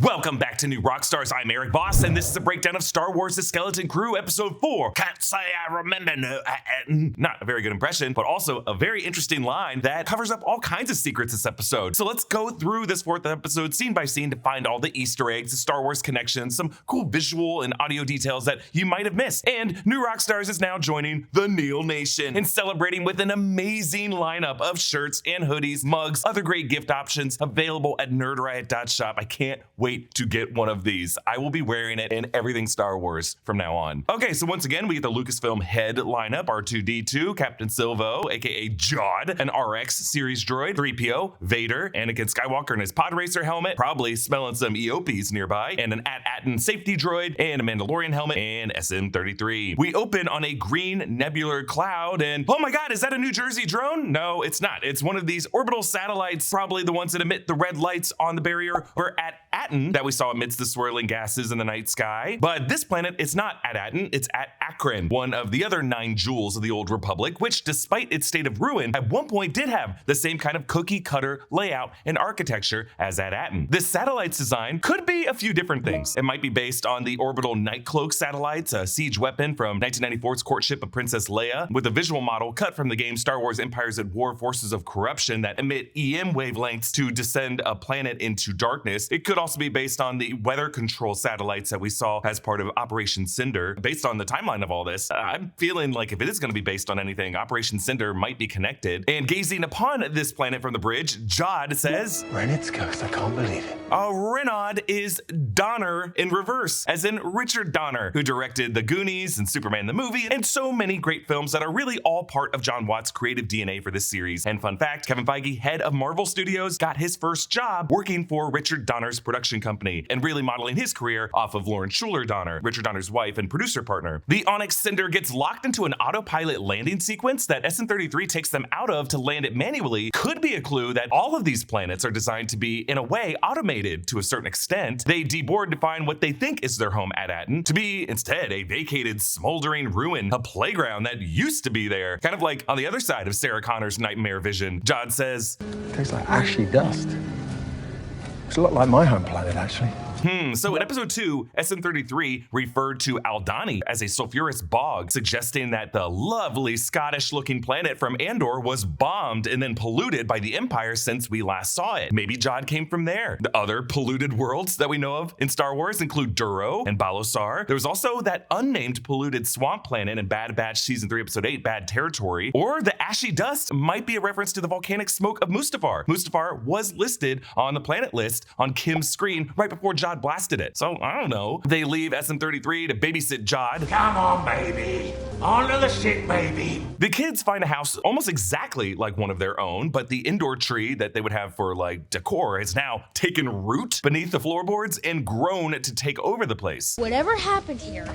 Welcome back to New Rockstars. I'm Erik Voss, and this is a breakdown of Star Wars: The Skeleton Crew, Episode 4. Can't say I remember no. Not a very good impression, but also a very interesting line that covers up all kinds of secrets this episode. So let's go through this fourth episode scene by scene to find all the Easter eggs, the Star Wars connections, some cool visual and audio details that you might have missed. And New Rockstars is now joining the Neil Nation and celebrating with an amazing lineup of shirts and hoodies, mugs, other great gift options available at nerdriot.shop. I can't wait to get one of these. I will be wearing it in everything Star Wars from now on. Okay, so once again, we get the Lucasfilm head lineup: R2-D2, Captain Silvo, aka Jod, an RX series droid, 3PO, Vader, Anakin Skywalker in his pod racer helmet, probably smelling some Eopies nearby, and an At Attin safety droid, and a Mandalorian helmet, and SM-33. We open on a green nebular cloud, and oh my god, is that a New Jersey drone? No, it's not. It's one of these orbital satellites, probably the ones that emit the red lights on the barrier. We're at Attin, that we saw amidst the swirling gases in the night sky. But this planet, it's not at Attin, it's at Attin, one of the other 9 jewels of the Old Republic, which, despite its state of ruin, at one point did have the same kind of cookie-cutter layout and architecture as at Attin. This satellite's design could be a few different things. It might be based on the orbital Nightcloak satellites, a siege weapon from 1994's courtship of Princess Leia, with a visual model cut from the game Star Wars Empires at War: Forces of Corruption that emit EM wavelengths to descend a planet into darkness. It could also be based on the weather control satellites that we saw as part of Operation Cinder. Based on the timeline of all this, I'm feeling like if it is going to be based on anything, Operation Cinder might be connected. And gazing upon this planet from the bridge, Jod says, Rennett's ghost, I can't believe it. Renaud is Donner in reverse, as in Richard Donner, who directed The Goonies and Superman the movie, and so many great films that are really all part of Jon Watts' creative DNA for this series. And fun fact, Kevin Feige, head of Marvel Studios, got his first job working for Richard Donner's production company, and really modeling his career off of Lauren Schuler Donner, Richard Donner's wife and producer partner. The Onyx Cinder gets locked into an autopilot landing sequence that SM-33 takes them out of to land it manually. Could be a clue that all of these planets are designed to be, in a way, automated to a certain extent. They deboard to find what they think is their home at Attin, to be instead a vacated, smoldering ruin, a playground that used to be there, kind of like on the other side of Sarah Connor's nightmare vision. Jod says, Tastes like ashy dust. It's a lot like my home planet, actually. So in episode 2, SM-33 referred to Aldhani as a sulfurous bog, suggesting that the lovely Scottish-looking planet from Andor was bombed and then polluted by the Empire since we last saw it. Maybe Jod came from there. The other polluted worlds that we know of in Star Wars include Duro and Balosar. There was also that unnamed polluted swamp planet in Bad Batch Season 3, Episode 8, Bad Territory. Or the ashy dust might be a reference to the volcanic smoke of Mustafar. Mustafar was listed on the planet list on Kim's screen right before Jod blasted it. So, I don't know. They leave SM-33 to babysit Jod. Come on, baby. On to the ship, baby. The kids find a house almost exactly like one of their own, but the indoor tree that they would have for like decor has now taken root beneath the floorboards and grown to take over the place. Whatever happened here,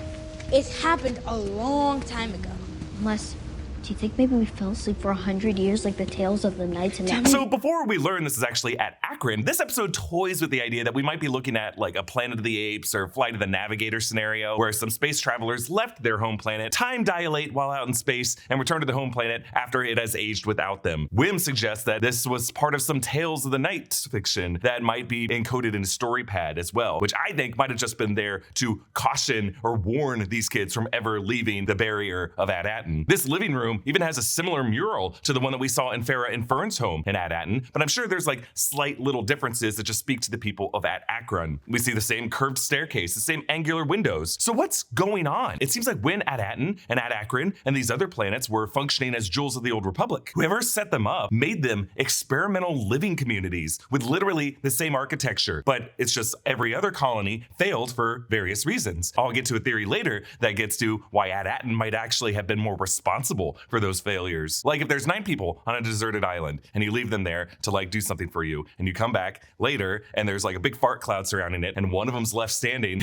it's happened a long time ago. Unless, do you think maybe we fell asleep for 100 years like the tales of the knights and So before we learn this is actually at Attin, this episode toys with the idea that we might be looking at like a Planet of the Apes or Flight of the Navigator scenario, where some space travelers left their home planet, time dilate while out in space, and return to the home planet after it has aged without them. Wim suggests that this was part of some Tales of the Night fiction that might be encoded in a story pad as well, which I think might have just been there to caution or warn these kids from ever leaving the barrier of At Attin. This living room even has a similar mural to the one that we saw in Farah and Fern's home in At Attin, but I'm sure there's like slight little differences that just speak to the people of At Attin. We see the same curved staircase, the same angular windows. So what's going on? It seems like when At Attin and At Attin and these other planets were functioning as jewels of the Old Republic, whoever set them up made them experimental living communities with literally the same architecture, but it's just every other colony failed for various reasons. I'll get to a theory later that gets to why At Attin might actually have been more responsible for those failures. Like if there's 9 people on a deserted island and you leave them there to like do something for you, and you come back later and there's like a big fart cloud surrounding it and one of them's left standing,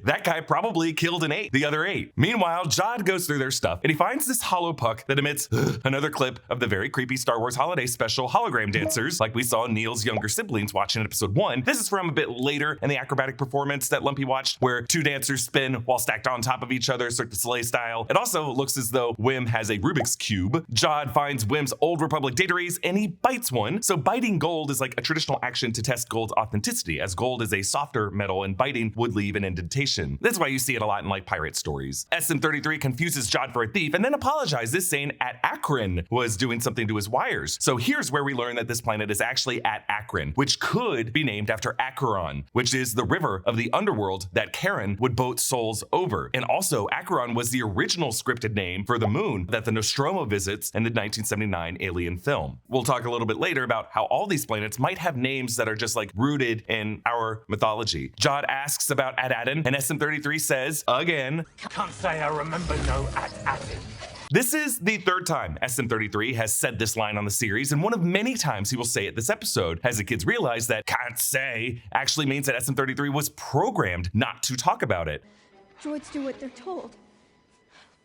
that guy probably killed and ate the other 8. Meanwhile, Jod goes through their stuff and he finds this hollow puck that emits another clip of the very creepy Star Wars Holiday Special hologram dancers, like we saw Neil's younger siblings watching in episode 1. This is from a bit later in the acrobatic performance that Lumpy watched, where 2 dancers spin while stacked on top of each other, Cirque du Soleil style. It also looks as though Wim has a Rubik's Rubik's Cube. Jod finds Wim's Old Republic dataries and he bites one. So biting gold is like a traditional action to test gold's authenticity, as gold is a softer metal and biting would leave an indentation. That's why you see it a lot in like pirate stories. SM-33 confuses Jod for a thief and then apologizes, saying At Attin was doing something to his wires. So here's where we learn that this planet is actually At Attin, which could be named after Acheron, which is the river of the underworld that Karen would boat souls over. And also, Acheron was the original scripted name for the moon that the Nostromo visits in the 1979 Alien film. We'll talk a little bit later about how all these planets might have names that are just like rooted in our mythology. Jod asks about At Attin, and SM-33 says, again, Can't say I remember no At Attin. this is the third time SM-33 has said this line on the series, and one of many times he will say it this episode, as the kids realize that can't say actually means that SM-33 was programmed not to talk about it. Droids do what they're told.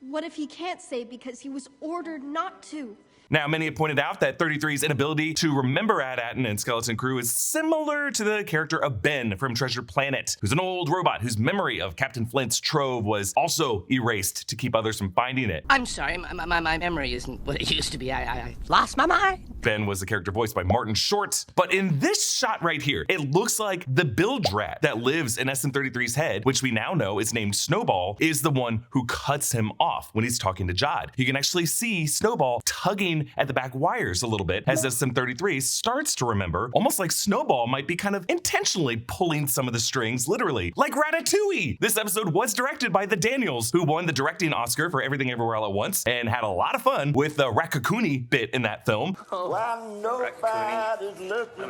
What if he can't say because he was ordered not to? Now, many have pointed out that 33's inability to remember At Attin and Skeleton Crew is similar to the character of Ben from Treasure Planet, who's an old robot whose memory of Captain Flint's trove was also erased to keep others from finding it. I'm sorry, my memory isn't what it used to be. I lost my mind. Ben was the character voiced by Martin Short. But in this shot right here, it looks like the bilge rat that lives in SM-33's head, which we now know is named Snowball, is the one who cuts him off when he's talking to Jod. You can actually see Snowball tugging at the back wires a little bit as SM-33 starts to remember, almost like Snowball might be kind of intentionally pulling some of the strings, literally, like Ratatouille. This episode was directed by the Daniels, who won the directing Oscar for Everything Everywhere All at Once and had a lot of fun with the Raccoonie bit in that film. I don't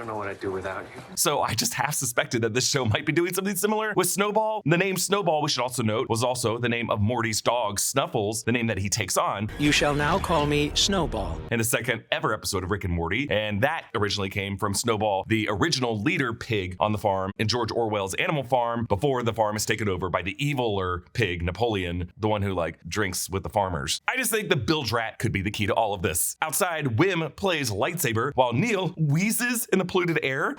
know what I'd do without you. So I just half suspected that this show might be doing something similar with Snowball. The name Snowball, we should also note, was also the name of Morty's dog, Snuffles, the name that he takes on. You shall now call me Snowball. In the second ever episode of Rick and Morty, and that originally came from Snowball, the original leader pig on the farm in George Orwell's Animal Farm, before the farm is taken over by the eviler pig, Napoleon, the one who like drinks with the farmers. I just think the bilge rat could be the key to all of this. Outside, Wim plays lightsaber while Neil wheezes in the polluted air.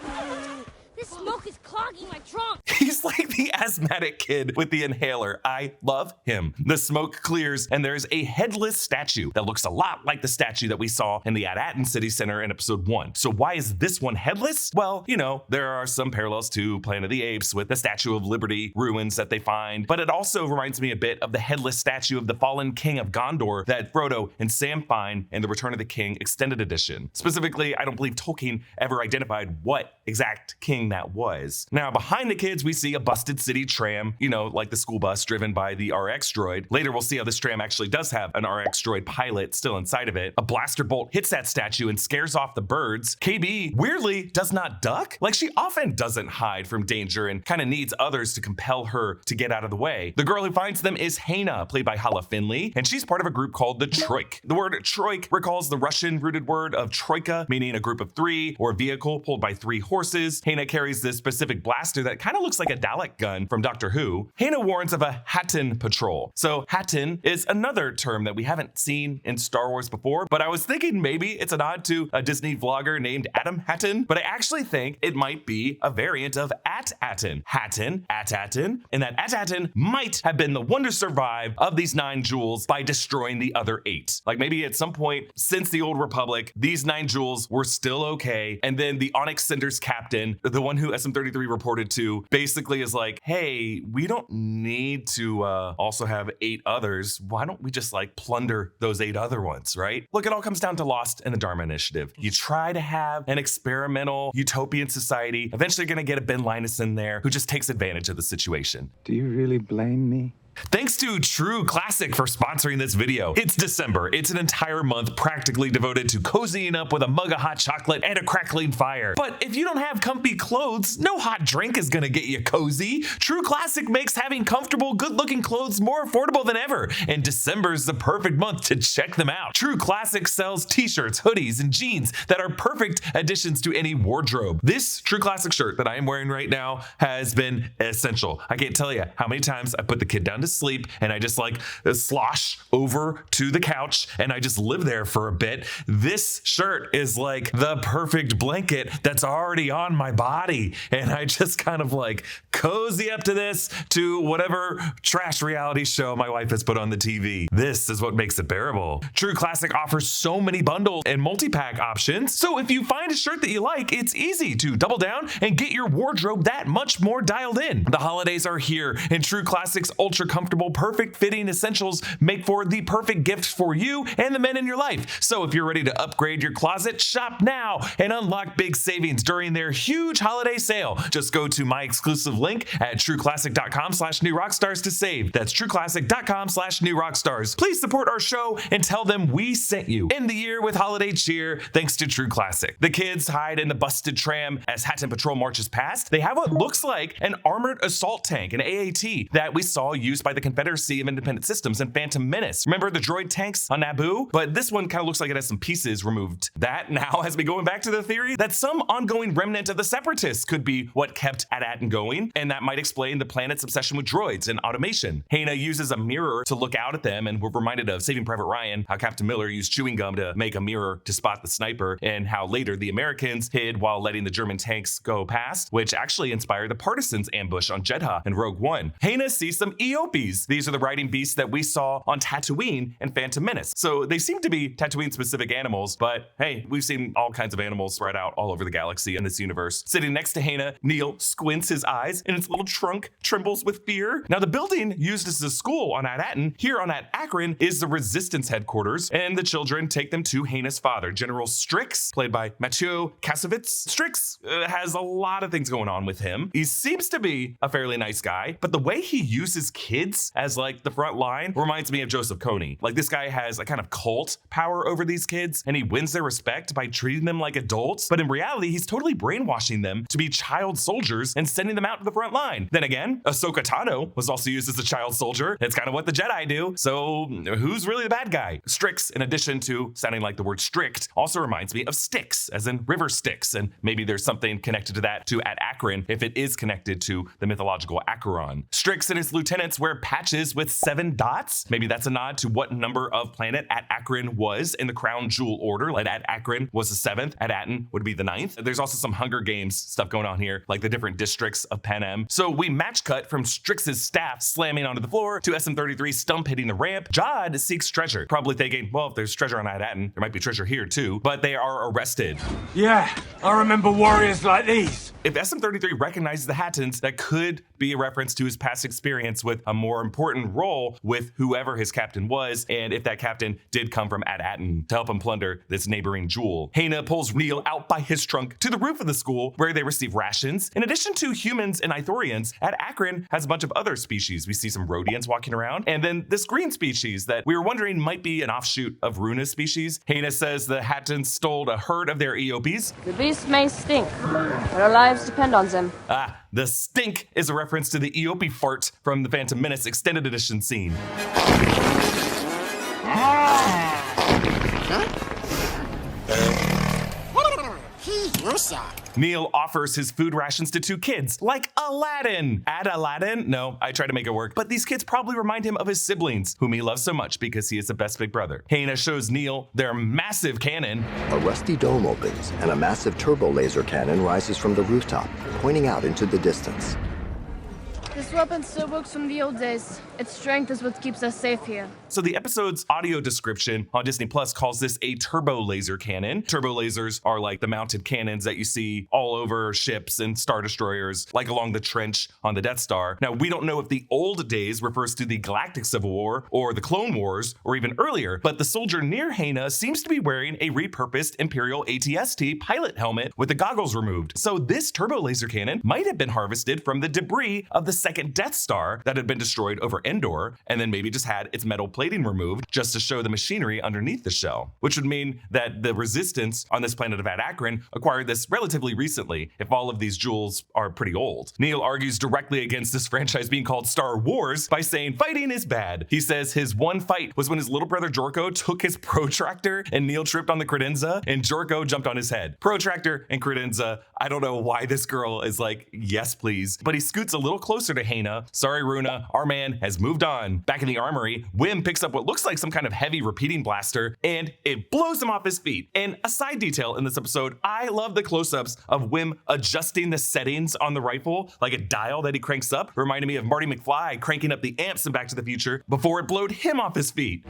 This smoke is clogging my trunk. He's like the asthmatic kid with the inhaler. I love him. The smoke clears and there's a headless statue that looks a lot like the statue that we saw in the At Attin City Center in episode 1. So why is this one headless? Well, you know, there are some parallels to Planet of the Apes with the Statue of Liberty ruins that they find, but it also reminds me a bit of the headless statue of the fallen king of Gondor that Frodo and Sam find in the Return of the King extended edition. Specifically, I don't believe Tolkien ever identified what exact king that was. Now, behind the kids, we see a busted city tram, you know, like the school bus driven by the RX droid. Later, we'll see how this tram actually does have an RX droid pilot still inside of it. A blaster bolt hits that statue and scares off the birds. KB, weirdly, does not duck. Like, she often doesn't hide from danger and kind of needs others to compel her to get out of the way. The girl who finds them is Hana, played by Hala Finley, and she's part of a group called the Troik. The word Troik recalls the Russian-rooted word of troika, meaning a group of three or a vehicle pulled by three horses. Hana carries this specific blaster that kind of looks like a Dalek gun from Doctor Who. Hana warns of a Hattin patrol. So Hattin is another term that we haven't seen in Star Wars before, but I was thinking maybe it's a nod to a Disney vlogger named Adam Hattin, but I actually think it might be a variant of At Attin. Hattin, At Attin, and that At Attin might have been the one to survive of these 9 jewels by destroying the other 8. Like maybe at some point since the Old Republic, these 9 jewels were still okay, and then the Onyx Cinder's captain, the one who SM-33 reported to, basically is like, hey, we don't need to also have 8 others. Why don't we just like plunder those 8 other ones, right? Look, it all comes down to Lost and the Dharma Initiative. You try to have an experimental utopian society, eventually you're gonna get a Ben Linus in there who just takes advantage of the situation. Do you really blame me? Thanks to True Classic for sponsoring this video. It's December. It's an entire month practically devoted to cozying up with a mug of hot chocolate and a crackling fire. But if you don't have comfy clothes, no hot drink is gonna get you cozy. True Classic makes having comfortable, good-looking clothes more affordable than ever, and December's the perfect month to check them out. True Classic sells t-shirts, hoodies, and jeans that are perfect additions to any wardrobe. This True Classic shirt that I am wearing right now has been essential. I can't tell you how many times I put the kid down down to sleep and I just like slosh over to the couch and I just live there for a bit, this shirt is like the perfect blanket that's already on my body. And I just kind of like cozy up to this, to whatever trash reality show my wife has put on the TV. This is what makes it bearable. True Classic offers so many bundles and multi-pack options. So if you find a shirt that you like, it's easy to double down and get your wardrobe that much more dialed in. The holidays are here and True Classic's ultra comfortable, perfect fitting essentials make for the perfect gift for you and the men in your life. So if you're ready to upgrade your closet, shop now and unlock big savings during their huge holiday sale. Just go to my exclusive link at trueclassic.com/newrockstars to save. That's trueclassic.com/newrockstars. Please support our show and tell them we sent you. End the year with holiday cheer thanks to True Classic. The kids hide in the busted tram as Attin Patrol marches past. They have what looks like an armored assault tank, an AAT, that we saw used by the Confederacy of Independent Systems in Phantom Menace. Remember the droid tanks on Naboo? But this one kind of looks like it has some pieces removed. That now has me going back to the theory that some ongoing remnant of the Separatists could be what kept At Attin going, and that might explain the planet's obsession with droids and automation. Hana uses a mirror to look out at them, and we're reminded of Saving Private Ryan, how Captain Miller used chewing gum to make a mirror to spot the sniper, and how later the Americans hid while letting the German tanks go past, which actually inspired the Partisans ambush on Jedha in Rogue One. Hana sees some Eopes. These are the riding beasts that we saw on Tatooine in Phantom Menace. So they seem to be Tatooine-specific animals, but hey, we've seen all kinds of animals spread out all over the galaxy in this universe. Sitting next to Hana, Neil squints his eyes, and its little trunk trembles with fear. Now, the building used as a school on At Attin, here on At Attin, is the Resistance headquarters, and the children take them to Hana's father, General Strix, played by Mathieu Kassovitz. Strix has a lot of things going on with him. He seems to be a fairly nice guy, but the way he uses kids as like the front line reminds me of Joseph Kony. Like, this guy has a kind of cult power over these kids, and he wins their respect by treating them like adults, but in reality, he's totally brainwashing them to be child soldiers and sending them out to the front line. Then again, Ahsoka Tano was also used as a child soldier. It's kind of what the Jedi do, so who's really the bad guy? Strix, in addition to sounding like the word strict, also reminds me of Styx, as in river Styx, and maybe there's something connected to that to At Attin if it is connected to the mythological Acheron. Strix and his lieutenants wear patches with 7 dots. Maybe that's a nod to what number of planet At Attin was in the crown jewel order. Like At Attin was the 7th, At Attin would be the 9th. There's also some Hunger Games stuff going on here, like the different districts of Panem. So we match cut from Strix's staff slamming onto the floor to SM-33 stump hitting the ramp. Jod seeks treasure, probably thinking, well, if there's treasure on At Attin, there might be treasure here too, but they are arrested. Yeah, I remember warriors like these. If SM-33 recognizes the Hattons, that could be a reference to his past experience with a more important role with whoever his captain was, and if that captain did come from At Attin to help him plunder this neighboring jewel. Hana pulls Neil out by his trunk to the roof of the school where they receive rations. In addition to humans and Ithorians, At Attin has a bunch of other species. We see some Rhodians walking around, and then this green species that we were wondering might be an offshoot of Runa's species. Hana says the Hattons stole a herd of their Eopes. The beast may stink, but our lives depend on them. The stink is a reference to the Eope fart from the Phantom Menace extended edition scene. Neil offers his food rations to 2 kids, like Aladdin. At Aladdin? No, I try to make it work, but these kids probably remind him of his siblings, whom he loves so much because he is the best big brother. Hana shows Neil their massive cannon. A rusty dome opens, and a massive turbo laser cannon rises from the rooftop, pointing out into the distance. This weapon still works from the old days. Its strength is what keeps us safe here. So the episode's audio description on Disney Plus calls this a turbo laser cannon. Turbo lasers are like the mounted cannons that you see all over ships and Star Destroyers, like along the trench on the Death Star. Now, we don't know if the old days refers to the Galactic Civil War or the Clone Wars or even earlier, but the soldier near Hana seems to be wearing a repurposed Imperial AT-ST pilot helmet with the goggles removed. So this turbo laser cannon might have been harvested from the debris of the second Death Star that had been destroyed over Endor, and then maybe just had its metal plating removed just to show the machinery underneath the shell, which would mean that the Resistance on this planet of At Attin acquired this relatively recently, if all of these jewels are pretty old. Neil argues directly against this franchise being called Star Wars by saying fighting is bad. He says his one fight was when his little brother Jorko took his protractor and Neil tripped on the credenza and Jorko jumped on his head. Protractor and credenza, I don't know why this girl is like, yes please, but he scoots a little closer closer to Hana. Sorry, Runa, our man has moved on. Back in the armory, Wim picks up what looks like some kind of heavy repeating blaster, and it blows him off his feet. And a side detail in this episode, I love the close-ups of Wim adjusting the settings on the rifle, like a dial that he cranks up. Reminded me of Marty McFly cranking up the amps in Back to the Future before it blowed him off his feet.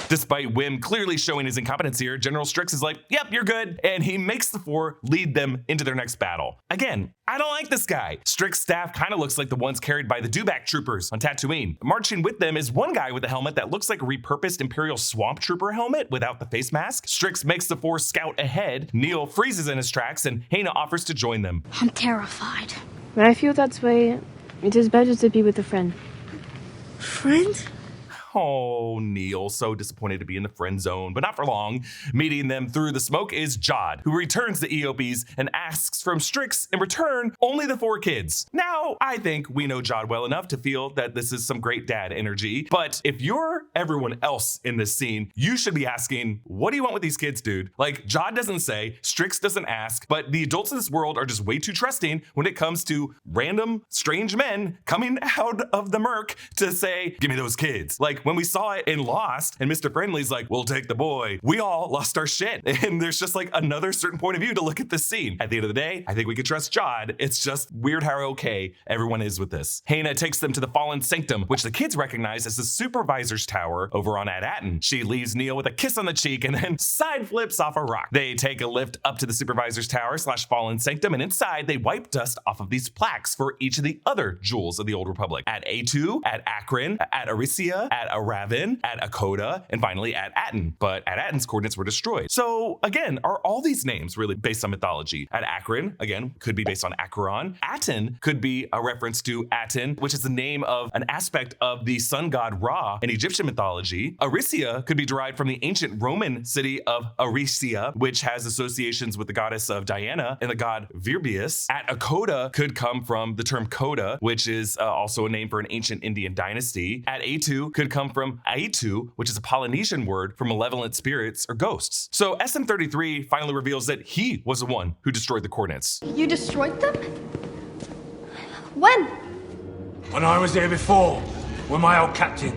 Despite Wim clearly showing his incompetence here, General Strix is like, yep, you're good, and he makes the four lead them into their next battle. Again, I don't like this guy. Strix's staff kind of looks like the ones carried by the Dewback troopers on Tatooine. Marching with them is one guy with a helmet that looks like a repurposed Imperial Swamp Trooper helmet without the face mask. Strix makes the four scout ahead. Neil freezes in his tracks, and Hana offers to join them. I'm terrified. When I feel that way, it is better to be with a friend. Friend? Oh, Neil, so disappointed to be in the friend zone, but not for long. Meeting them through the smoke is Jod, who returns the EOBs and asks from Strix in return only the four kids. Now, I think we know Jod well enough to feel that this is some great dad energy, but if you're everyone else in this scene, you should be asking, what do you want with these kids, dude? Like, Jod doesn't say, Strix doesn't ask, but the adults in this world are just way too trusting when it comes to random, strange men coming out of the murk to say, give me those kids. Like, when we saw it in Lost and Mr. Friendly's like, we'll take the boy, we all lost our shit. And there's just like another certain point of view to look at this scene. At the end of the day, I think we could trust Jod. It's just weird how okay everyone is with this. Hana takes them to the Fallen Sanctum, which the kids recognize as the Supervisor's tower over on At Attin. She leaves Neil with a kiss on the cheek and then side flips off a rock. They take a lift up to the Supervisor's tower / Fallen Sanctum, and inside they wipe dust off of these plaques for each of the other jewels of the Old Republic. At A2, at Akron, at Arisia, at Aravan, at Costa, and finally at Attin. But At Attin's coordinates were destroyed. So again, are all these names really based on mythology? At Akron, again, could be based on Acheron. Attin could be a reference to Attin, which is the name of an aspect of the sun god Ra in Egyptian mythology. Arisia could be derived from the ancient Roman city of Arisia, which has associations with the goddess of Diana and the god Virbius. At Costa could come from the term Coda, which is also a name for an ancient Indian dynasty. At A2 could come from Aitu, which is a Polynesian word for malevolent spirits or ghosts. So SM33 finally reveals that he was the one who destroyed the coordinates. You destroyed them? When? When I was there before, with my old captain.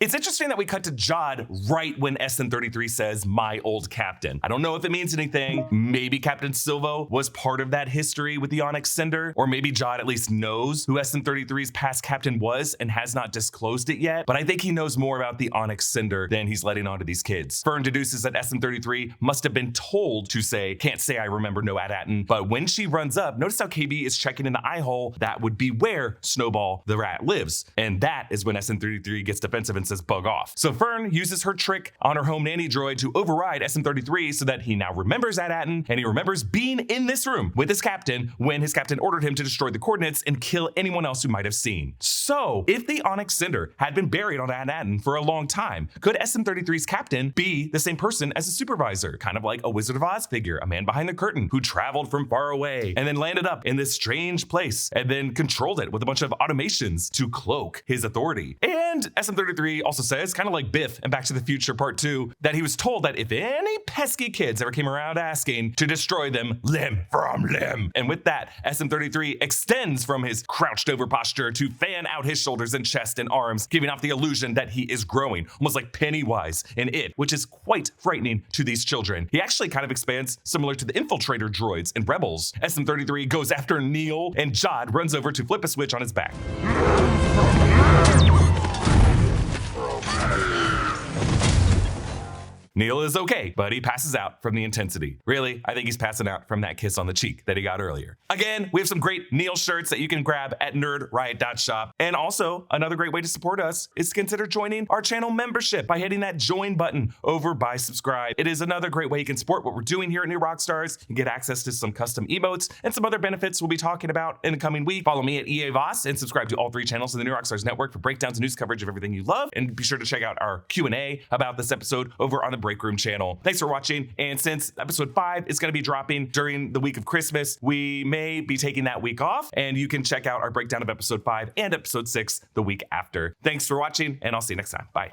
It's interesting that we cut to Jod right when SM33 says, my old captain. I don't know if it means anything. Maybe Captain Silvo was part of that history with the Onyx Cinder, or maybe Jod at least knows who SM33's past captain was and has not disclosed it yet, but I think he knows more about the Onyx Cinder than he's letting on to these kids. Fern deduces that SM33 must have been told to say, can't say I remember no At Attin, but when she runs up, notice how KB is checking in the eye hole. That would be where Snowball the rat lives. And that is when SM33 gets defensive and says bug off. So Fern uses her trick on her home nanny droid to override SM33 so that he now remembers At Attin, and he remembers being in this room with his captain when his captain ordered him to destroy the coordinates and kill anyone else who might have seen. So if the Onyx Cinder had been buried on At Attin for a long time, could SM33's captain be the same person as the Supervisor? Kind of like a Wizard of Oz figure, a man behind the curtain who traveled from far away and then landed up in this strange place and then controlled it with a bunch of automations to cloak his authority. And SM33 also says, kind of like Biff in Back to the Future Part 2, that he was told that if any pesky kids ever came around asking to destroy them limb from limb. And with that, SM33 extends from his crouched over posture to fan out his shoulders and chest and arms, giving off the illusion that he is growing, almost like Pennywise in It, which is quite frightening to these children. He actually kind of expands similar to the infiltrator droids in Rebels. SM33 goes after Neil, and Jod runs over to flip a switch on his back. Neil is okay, but he passes out from the intensity. Really, I think he's passing out from that kiss on the cheek that he got earlier. Again, we have some great Neil shirts that you can grab at nerdriot.shop. And also, another great way to support us is to consider joining our channel membership by hitting that join button over by subscribe. It is another great way you can support what we're doing here at New Rockstars and get access to some custom emotes and some other benefits we'll be talking about in the coming week. Follow me at EA Voss and subscribe to all 3 channels in the New Rockstars network for breakdowns and news coverage of everything you love. And be sure to check out our Q&A about this episode over on the Break Room channel. Thanks for watching, and since episode 5 is going to be dropping during the week of Christmas, we may be taking that week off, and you can check out our breakdown of episode 5 and episode 6 the week after. Thanks for watching, and I'll see you next time. Bye.